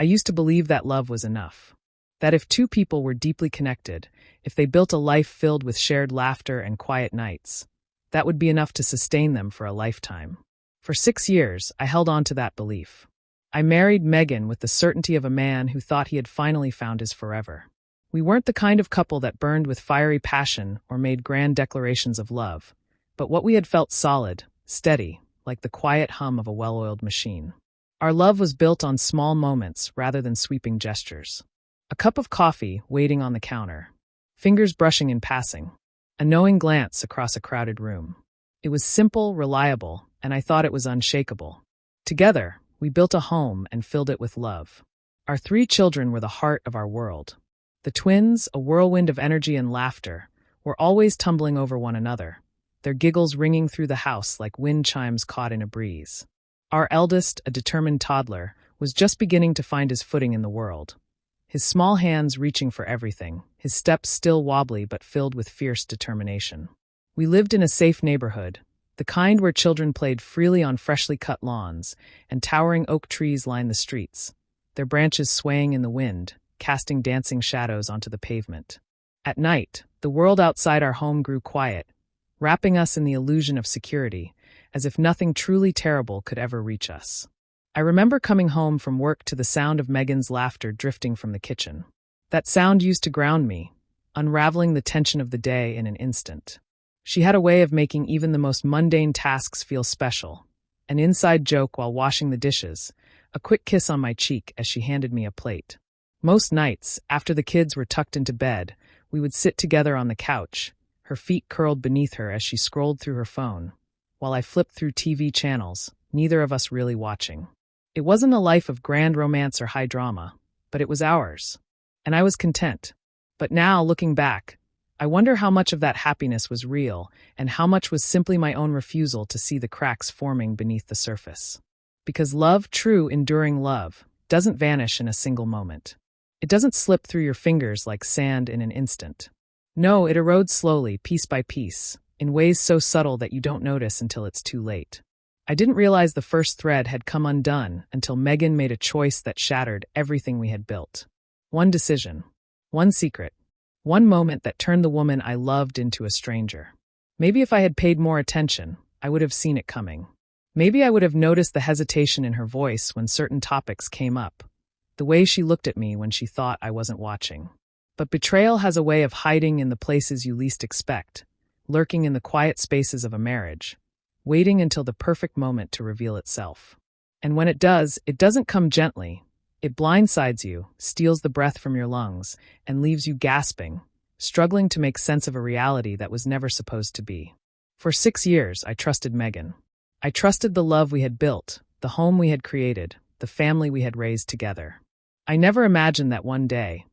I used to believe that love was enough. That if two people were deeply connected, if they built a life filled with shared laughter and quiet nights, that would be enough to sustain them for a lifetime. For 6 years, I held on to that belief. I married Megan with the certainty of a man who thought he had finally found his forever. We weren't the kind of couple that burned with fiery passion or made grand declarations of love, but what we had felt solid, steady, like the quiet hum of a well-oiled machine. Our love was built on small moments rather than sweeping gestures. A cup of coffee waiting on the counter, fingers brushing in passing, a knowing glance across a crowded room. It was simple, reliable, and I thought it was unshakable. Together, we built a home and filled it with love. Our 3 children were the heart of our world. The twins, a whirlwind of energy and laughter, were always tumbling over one another, their giggles ringing through the house like wind chimes caught in a breeze. Our eldest, a determined toddler, was just beginning to find his footing in the world. His small hands reaching for everything, his steps still wobbly but filled with fierce determination. We lived in a safe neighborhood, the kind where children played freely on freshly cut lawns, and towering oak trees lined the streets, their branches swaying in the wind, casting dancing shadows onto the pavement. At night, the world outside our home grew quiet, wrapping us in the illusion of security, as if nothing truly terrible could ever reach us. I remember coming home from work to the sound of Megan's laughter drifting from the kitchen. That sound used to ground me, unraveling the tension of the day in an instant. She had a way of making even the most mundane tasks feel special. An inside joke while washing the dishes, a quick kiss on my cheek as she handed me a plate. Most nights, after the kids were tucked into bed, we would sit together on the couch, her feet curled beneath her as she scrolled through her phone, while I flipped through TV channels, neither of us really watching. It wasn't a life of grand romance or high drama, but it was ours. And I was content. But now, looking back, I wonder how much of that happiness was real and how much was simply my own refusal to see the cracks forming beneath the surface. Because love, true, enduring love, doesn't vanish in a single moment. It doesn't slip through your fingers like sand in an instant. No, it erodes slowly, piece by piece, in ways so subtle that you don't notice until it's too late. I didn't realize the first thread had come undone until Megan made a choice that shattered everything we had built. One decision, one secret, one moment that turned the woman I loved into a stranger. Maybe if I had paid more attention, I would have seen it coming. Maybe I would have noticed the hesitation in her voice when certain topics came up, the way she looked at me when she thought I wasn't watching. But betrayal has a way of hiding in the places you least expect, lurking in the quiet spaces of a marriage, waiting until the perfect moment to reveal itself. And when it does, it doesn't come gently. It blindsides you, steals the breath from your lungs, and leaves you gasping, struggling to make sense of a reality that was never supposed to be. For 6 years, I trusted Megan. I trusted the love we had built, the home we had created, the family we had raised together. I never imagined that one day,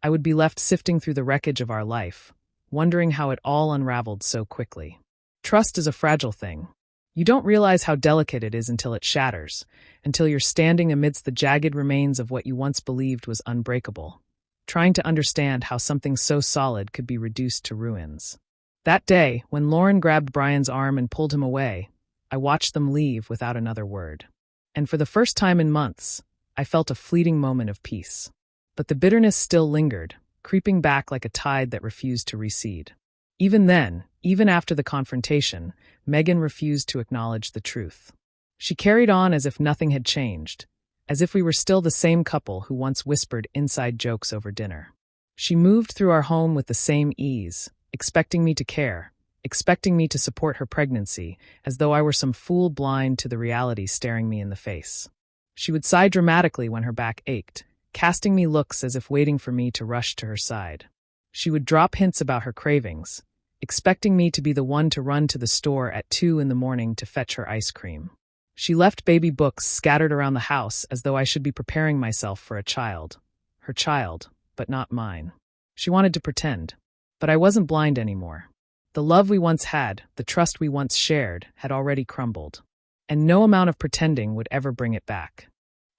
I would be left sifting through the wreckage of our life, wondering how it all unraveled so quickly. Trust is a fragile thing. You don't realize how delicate it is until it shatters, until you're standing amidst the jagged remains of what you once believed was unbreakable, trying to understand how something so solid could be reduced to ruins. That day, when Lauren grabbed Brian's arm and pulled him away, I watched them leave without another word. And for the first time in months, I felt a fleeting moment of peace. But the bitterness still lingered, creeping back like a tide that refused to recede. Even then, even after the confrontation, Megan refused to acknowledge the truth. She carried on as if nothing had changed, as if we were still the same couple who once whispered inside jokes over dinner. She moved through our home with the same ease, expecting me to care, expecting me to support her pregnancy, as though I were some fool blind to the reality staring me in the face. She would sigh dramatically when her back ached, casting me looks as if waiting for me to rush to her side. She would drop hints about her cravings, expecting me to be the one to run to the store at 2 a.m. to fetch her ice cream. She left baby books scattered around the house as though I should be preparing myself for a child. Her child, but not mine. She wanted to pretend, but I wasn't blind anymore. The love we once had, the trust we once shared, had already crumbled, and no amount of pretending would ever bring it back.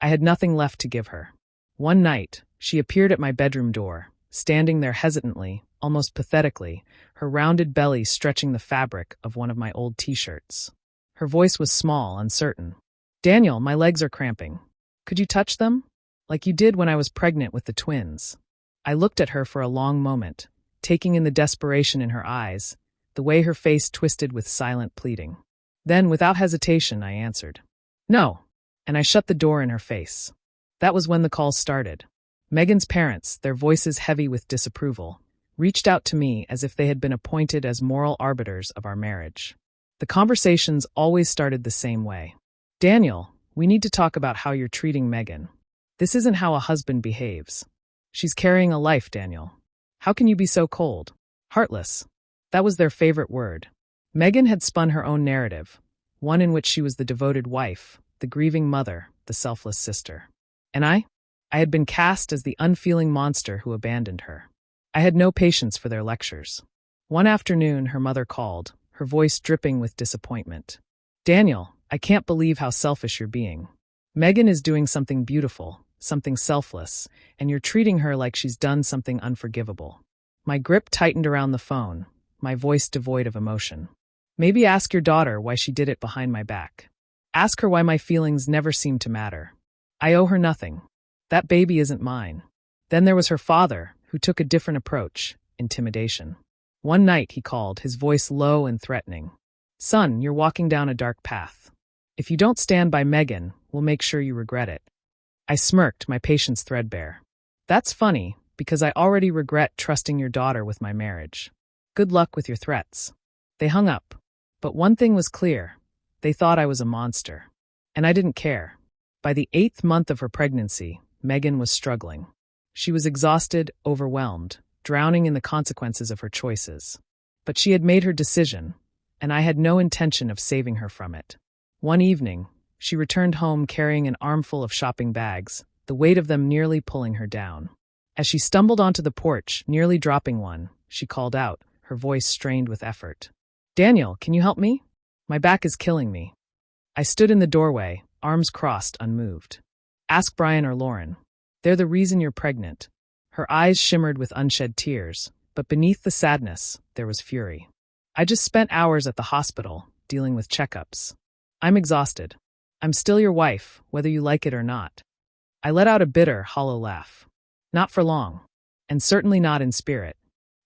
I had nothing left to give her. One night, she appeared at my bedroom door, standing there hesitantly, almost pathetically, her rounded belly stretching the fabric of one of my old t-shirts. Her voice was small, uncertain. "Daniel, my legs are cramping. Could you touch them?" Like you did when I was pregnant with the twins. I looked at her for a long moment, taking in the desperation in her eyes, the way her face twisted with silent pleading. Then, without hesitation, I answered, "No," and I shut the door in her face. That was when the calls started. Megan's parents, their voices heavy with disapproval, reached out to me as if they had been appointed as moral arbiters of our marriage. The conversations always started the same way. "Daniel, we need to talk about how you're treating Megan. This isn't how a husband behaves. She's carrying a life, Daniel. How can you be so cold? Heartless." That was their favorite word. Megan had spun her own narrative, one in which she was the devoted wife, the grieving mother, the selfless sister. And I had been cast as the unfeeling monster who abandoned her. I had no patience for their lectures. One afternoon, her mother called, her voice dripping with disappointment. "Daniel, I can't believe how selfish you're being. Megan is doing something beautiful, something selfless, and you're treating her like she's done something unforgivable." My grip tightened around the phone, my voice devoid of emotion. "Maybe ask your daughter why she did it behind my back. Ask her why my feelings never seem to matter. I owe her nothing. That baby isn't mine." Then there was her father, who took a different approach, intimidation. One night he called, his voice low and threatening. "Son, you're walking down a dark path. If you don't stand by Megan, we'll make sure you regret it." I smirked, my patience threadbare. "That's funny, because I already regret trusting your daughter with my marriage. Good luck with your threats." They hung up. But one thing was clear. They thought I was a monster. And I didn't care. By the 8th month of her pregnancy, Megan was struggling. She was exhausted, overwhelmed, drowning in the consequences of her choices. But she had made her decision, and I had no intention of saving her from it. One evening, she returned home carrying an armful of shopping bags, the weight of them nearly pulling her down. As she stumbled onto the porch, nearly dropping one, she called out, her voice strained with effort. "Daniel, can you help me? My back is killing me." I stood in the doorway, arms crossed, unmoved. "Ask Brian or Lauren. They're the reason you're pregnant." Her eyes shimmered with unshed tears, but beneath the sadness, there was fury. "I just spent hours at the hospital, dealing with checkups. I'm exhausted. I'm still your wife, whether you like it or not." I let out a bitter, hollow laugh. "Not for long. And certainly not in spirit.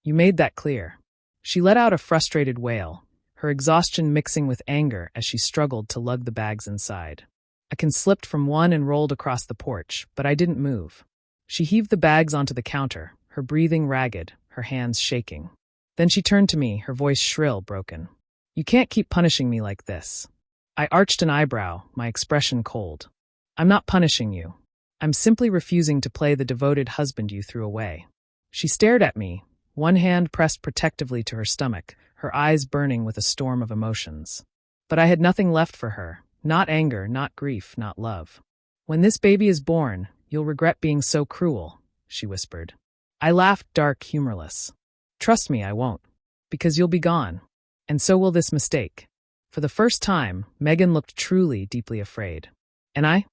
You made that clear." She let out a frustrated wail, her exhaustion mixing with anger as she struggled to lug the bags inside. I slipped from one and rolled across the porch, but I didn't move. She heaved the bags onto the counter, her breathing ragged, her hands shaking. Then she turned to me, her voice shrill, broken. "You can't keep punishing me like this." I arched an eyebrow, my expression cold. "I'm not punishing you. I'm simply refusing to play the devoted husband you threw away." She stared at me, one hand pressed protectively to her stomach, her eyes burning with a storm of emotions. But I had nothing left for her, not anger, not grief, not love. "When this baby is born, you'll regret being so cruel," she whispered. I laughed, dark, humorless. "Trust me, I won't. Because you'll be gone. And so will this mistake." For the first time, Megan looked truly, deeply afraid. And I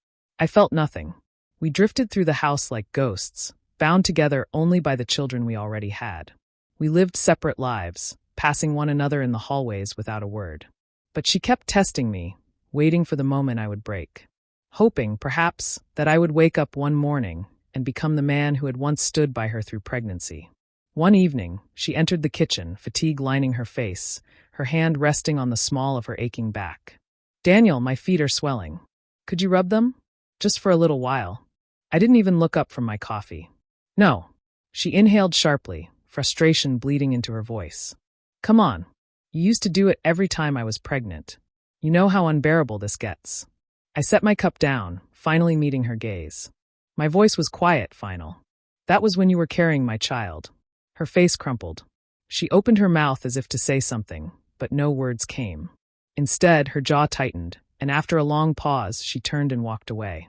felt nothing. We drifted through the house like ghosts, bound together only by the children we already had. We lived separate lives, passing one another in the hallways without a word. But she kept testing me, waiting for the moment I would break. Hoping, perhaps, that I would wake up one morning and become the man who had once stood by her through pregnancy. One evening, she entered the kitchen, fatigue lining her face, her hand resting on the small of her aching back. "Daniel, my feet are swelling. Could you rub them? Just for a little while." I didn't even look up from my coffee. "No." She inhaled sharply, frustration bleeding into her voice. "Come on. You used to do it every time I was pregnant. You know how unbearable this gets." I set my cup down, finally meeting her gaze. My voice was quiet, final. "That was when you were carrying my child." Her face crumpled. She opened her mouth as if to say something, but no words came. Instead, her jaw tightened, and after a long pause, she turned and walked away.